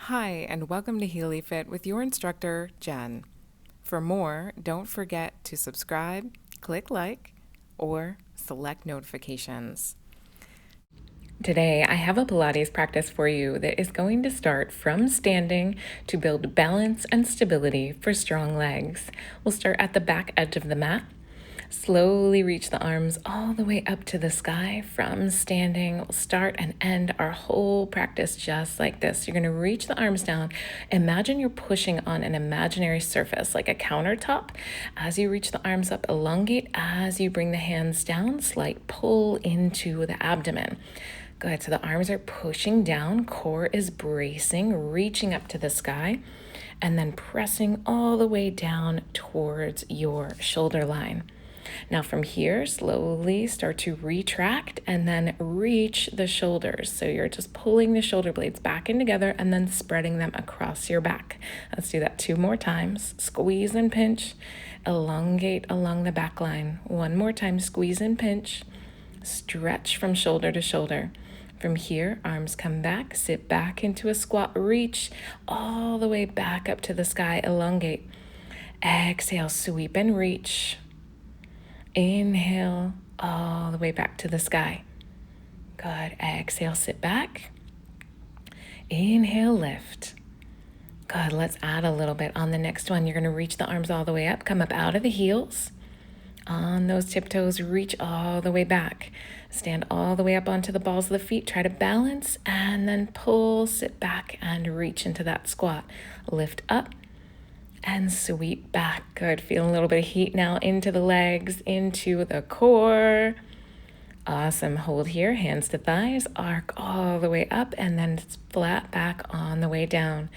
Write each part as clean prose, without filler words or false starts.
Hi, and welcome to Healy Fit with your instructor, Jen. For more, don't forget to subscribe, click like, or select notifications. Today, I have a Pilates practice for you that is going to start from standing to build balance and stability for strong legs. We'll start at the back edge of the mat. Slowly reach the arms all the way up to the sky from standing. We'll start and end our whole practice just like this. You're going to reach the arms down. Imagine you're pushing on an imaginary surface like a countertop. As you reach the arms up, elongate. As you bring the hands down, slight pull into the abdomen. Good. So the arms are pushing down, core is bracing, reaching up to the sky, and then pressing all the way down towards your shoulder line. Now from here, slowly start to retract and then reach the shoulders. So you're just pulling the shoulder blades back in together and then spreading them across your back. Let's do that 2 more times. Squeeze and pinch, elongate along the back line. 1 more time, squeeze and pinch, stretch from shoulder to shoulder. From here, arms come back, sit back into a squat, reach all the way back up to the sky, elongate. Exhale, sweep and reach. Inhale all the way back to the sky. Good. Exhale, sit back. Inhale, lift. Good. Let's add a little bit on the next one. You're going to reach the arms all the way up, come up out of the heels. On those tiptoes, reach all the way back. Stand all the way up onto the balls of the feet. Try to balance and then pull, sit back and reach into that squat. Lift up and sweep back. Good. Feel a little bit of heat now into the legs, into the core. Awesome. Hold here, hands to thighs, arc all the way up and then flat back on the way down.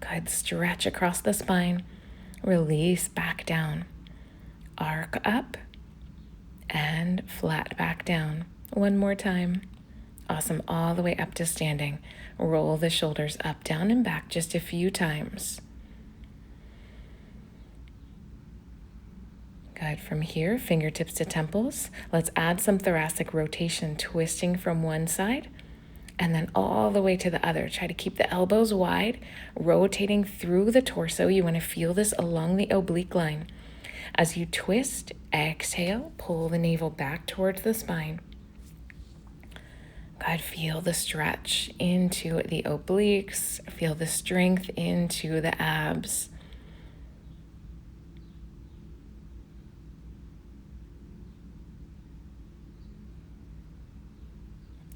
Good. Stretch across the spine. Release back down. Arc up and flat back down. 1 more time. Awesome. All the way up to standing. Roll the shoulders up, down, and back just a few times. Good. From here, fingertips to temples. Let's add some thoracic rotation, twisting from one side and then all the way to the other. Try to keep the elbows wide, rotating through the torso. You want to feel this along the oblique line. As you twist, exhale, pull the navel back towards the spine. God, feel the stretch into the obliques. Feel the strength into the abs.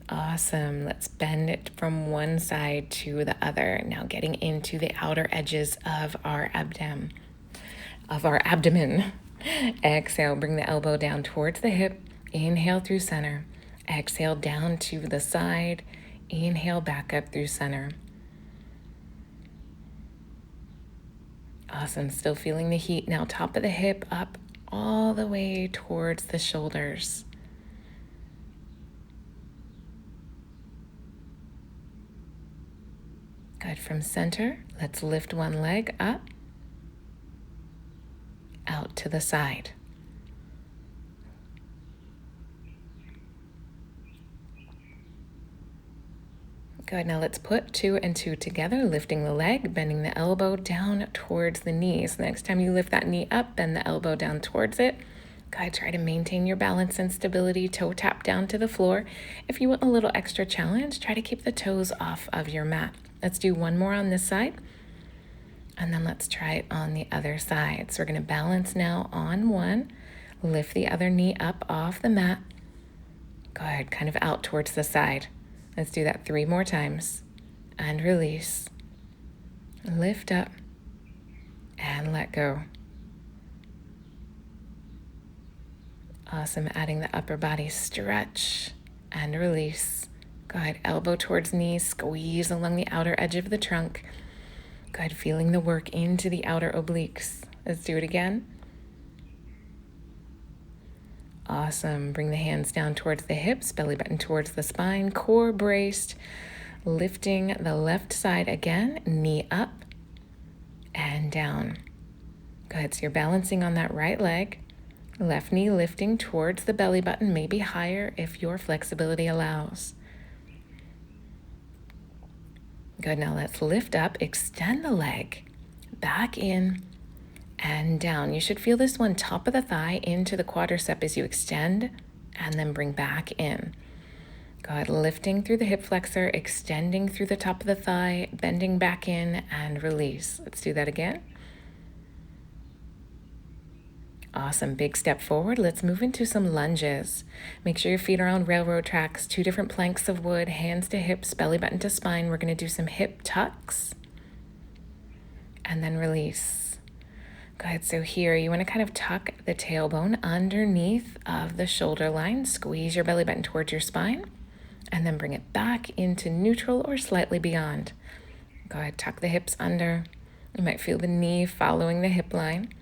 Awesome. Let's bend it from one side to the other. Now getting into the outer edges of our abdomen. Exhale, bring the elbow down towards the hip. Inhale through center. Exhale down to the side. Inhale back up through center. Awesome. Still feeling the heat. Now top of the hip up all the way towards the shoulders. Good. From center, let's lift one leg up, out to the side. Good. Now let's put 2 and 2 together, lifting the leg, bending the elbow down towards the knee. So the next time you lift that knee up, bend the elbow down towards it. Good. Try to maintain your balance and stability, toe tap down to the floor. If you want a little extra challenge, try to keep the toes off of your mat. Let's do 1 more on this side, and then let's try it on the other side. So we're going to balance now on one, lift the other knee up off the mat. Good, kind of out towards the side. Let's do that 3 more times, and release. Lift up, and let go. Awesome, adding the upper body stretch, and release. Good, elbow towards knee, squeeze along the outer edge of the trunk. Good, feeling the work into the outer obliques. Let's do it again. Awesome, bring the hands down towards the hips, belly button towards the spine, core braced. Lifting the left side again, knee up and down. Good, so you're balancing on that right leg. Left knee lifting towards the belly button, maybe higher if your flexibility allows. Good, now let's lift up, extend the leg, back in and down. You should feel this one, top of the thigh into the quadricep as you extend and then bring back in. Good, lifting through the hip flexor, extending through the top of the thigh, bending back in and release. Let's do that again. Awesome, big step forward. Let's move into some lunges. Make sure your feet are on railroad tracks, 2 different planks of wood, hands to hips, belly button to spine. We're gonna do some hip tucks and then release. Good, so here you wanna kind of tuck the tailbone underneath of the shoulder line, squeeze your belly button towards your spine, and then bring it back into neutral or slightly beyond. Go ahead, tuck the hips under. You might feel the knee following the hip line.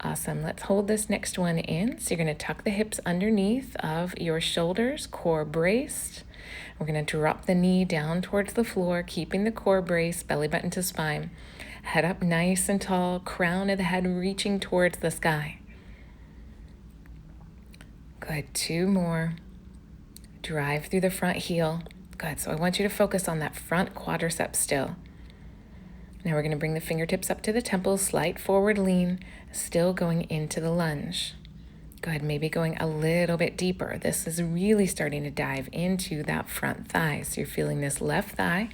Awesome, let's hold this next one in. So you're gonna tuck the hips underneath of your shoulders, core braced. We're gonna drop the knee down towards the floor, keeping the core braced, belly button to spine. Head up nice and tall, crown of the head reaching towards the sky. Good, 2 more. Drive through the front heel. Good, so I want you to focus on that front quadricep still. Now we're gonna bring the fingertips up to the temples, slight forward lean, still going into the lunge. Good, maybe going a little bit deeper. This is really starting to dive into that front thigh. So you're feeling this left thigh.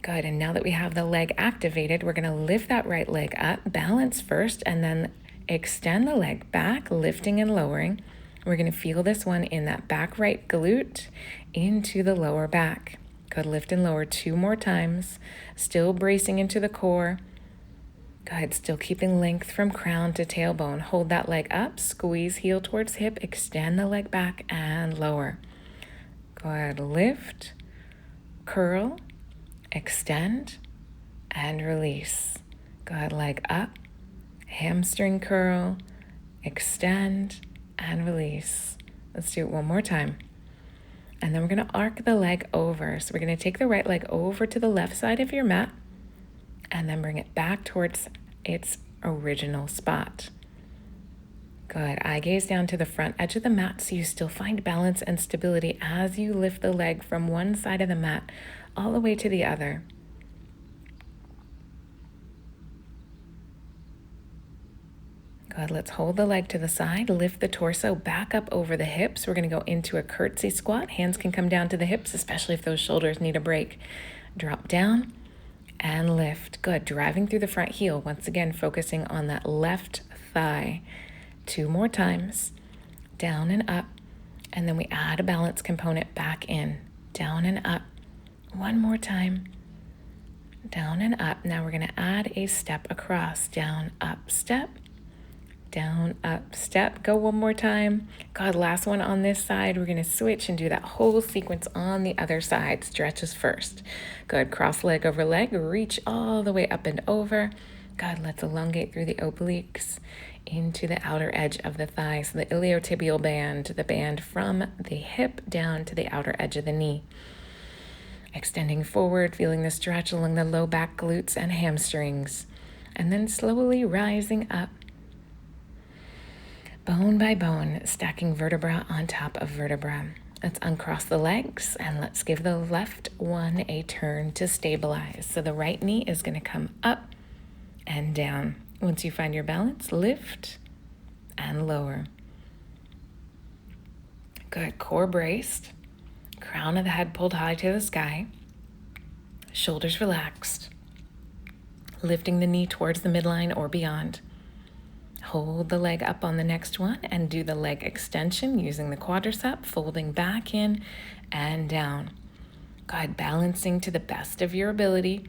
Good, and now that we have the leg activated, we're gonna lift that right leg up, balance first, and then extend the leg back, lifting and lowering. We're gonna feel this one in that back right glute into the lower back. Good, lift and lower 2 more times, still bracing into the core. Good, still keeping length from crown to tailbone. Hold that leg up, squeeze heel towards hip, extend the leg back and lower. Good, lift, curl, extend, and release. Good, leg up, hamstring curl, extend, and release. Let's do it one more time. And then we're gonna arc the leg over. So we're gonna take the right leg over to the left side of your mat and then bring it back towards its original spot. Good, eye gaze down to the front edge of the mat so you still find balance and stability as you lift the leg from one side of the mat all the way to the other. Good, let's hold the leg to the side, lift the torso back up over the hips. We're gonna go into a curtsy squat. Hands can come down to the hips, especially if those shoulders need a break. Drop down and lift. Good, driving through the front heel. Once again, focusing on that left thigh. 2 more times, down and up. And then we add a balance component back in, down and up. 1 more time, down and up. Now we're gonna add a step across, down, up, step, down, up, step. Go 1 more time. Good, last one on this side. We're gonna switch and do that whole sequence on the other side. Stretches first. Good, cross leg over leg, reach all the way up and over. Good, let's elongate through the obliques into the outer edge of the thigh. So the iliotibial band, the band from the hip down to the outer edge of the knee. Extending forward, feeling the stretch along the low back glutes and hamstrings. And then slowly rising up, bone by bone, stacking vertebra on top of vertebra. Let's uncross the legs and let's give the left one a turn to stabilize. So the right knee is going to come up and down. Once you find your balance, lift and lower. Good, core braced, crown of the head pulled high to the sky, shoulders relaxed, lifting the knee towards the midline or beyond. Hold the leg up on the next one and do the leg extension using the quadricep, folding back in and down. Good, balancing to the best of your ability.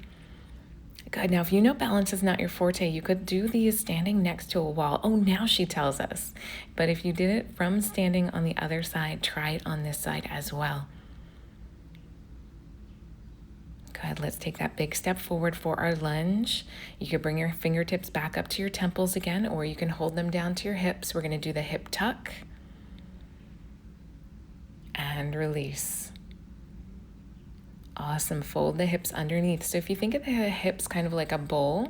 Good, now if you know balance is not your forte, you could do these standing next to a wall. Oh, now she tells us. But if you did it from standing on the other side, try it on this side as well. Good, let's take that big step forward for our lunge. You could bring your fingertips back up to your temples again, or you can hold them down to your hips. We're gonna do the hip tuck and release. Awesome. Fold the hips underneath. So if you think of the hips kind of like a bowl,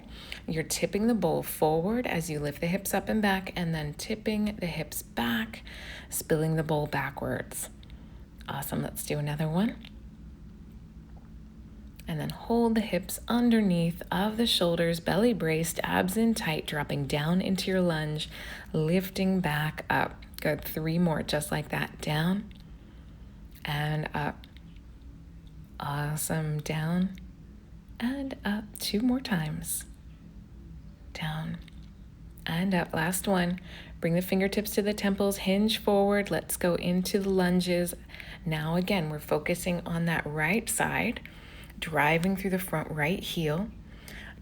you're tipping the bowl forward as you lift the hips up and back, and then tipping the hips back, spilling the bowl backwards. Awesome. Let's do another one. And then hold the hips underneath of the shoulders, belly braced, abs in tight, dropping down into your lunge, lifting back up. Good. 3 more, just like that. Down and up. Awesome. Down and up. 2 more times. Down and up. Last one. Bring the fingertips to the temples, hinge forward. Let's go into the lunges. Now again, we're focusing on that right side, driving through the front right heel.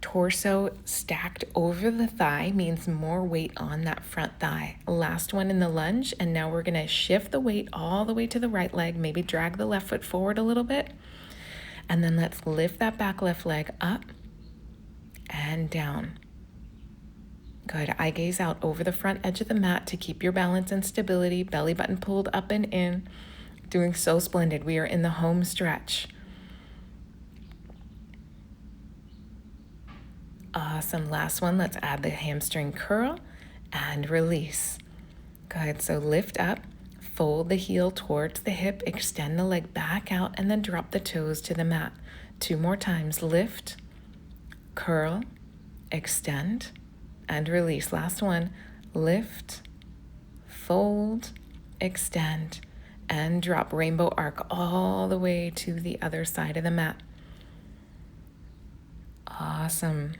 Torso stacked over the thigh means more weight on that front thigh. Last one in the lunge, and now we're gonna shift the weight all the way to the right leg, maybe drag the left foot forward a little bit. And then let's lift that back left leg up and down. Good. Eye gaze out over the front edge of the mat to keep your balance and stability. Belly button pulled up and in. Doing so splendid. We are in the home stretch. Awesome. Last one. Let's add the hamstring curl and release. Good. So lift up. Fold the heel towards the hip, extend the leg back out, and then drop the toes to the mat. 2 more times. Lift, curl, extend, and release. Last one. Lift, fold, extend, and drop. Rainbow arc all the way to the other side of the mat. Awesome.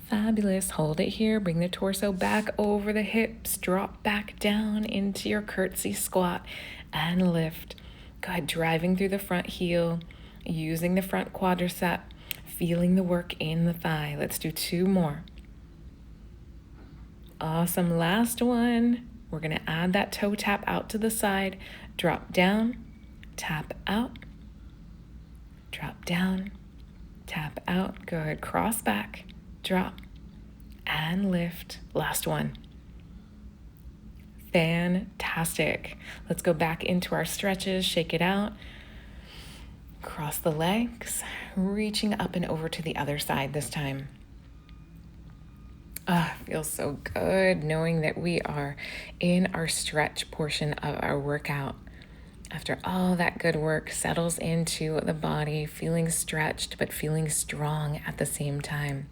Fabulous. Hold it here. Bring the torso back over the hips. Drop back down into your curtsy squat and lift. Good. Driving through the front heel, using the front quadricep, feeling the work in the thigh. Let's do 2 more. Awesome. Last one. We're going to add that toe tap out to the side. Drop down, tap out, drop down, tap out. Good. Cross back. Drop and lift. Last one. Fantastic. Let's go back into our stretches. Shake it out. Cross the legs, reaching up and over to the other side this time. Feels so good knowing that we are in our stretch portion of our workout. After all that good work settles into the body, feeling stretched but feeling strong at the same time.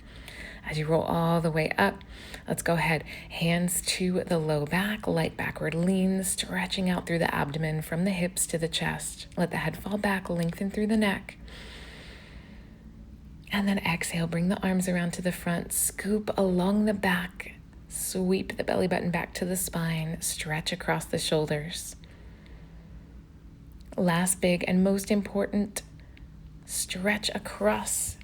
As you roll all the way up, let's go ahead. Hands to the low back, light backward lean, stretching out through the abdomen from the hips to the chest. Let the head fall back, lengthen through the neck. And then exhale, bring the arms around to the front, scoop along the back, sweep the belly button back to the spine, stretch across the shoulders. Last big and most important, stretch across.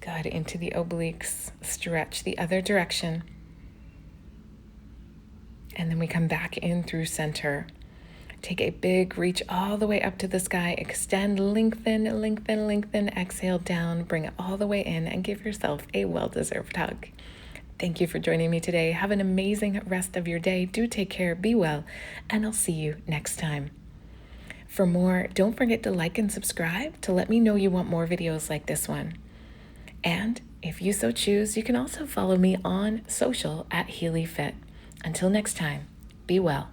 Good, into the obliques, stretch the other direction. And then we come back in through center. Take a big reach all the way up to the sky. Extend, lengthen, lengthen, lengthen. Exhale down, bring it all the way in, and give yourself a well-deserved hug. Thank you for joining me today. Have an amazing rest of your day. Do take care, be well, and I'll see you next time. For more, don't forget to like and subscribe to let me know you want more videos like this one. And if you so choose, you can also follow me on social at HealyFit. Until next time, be well.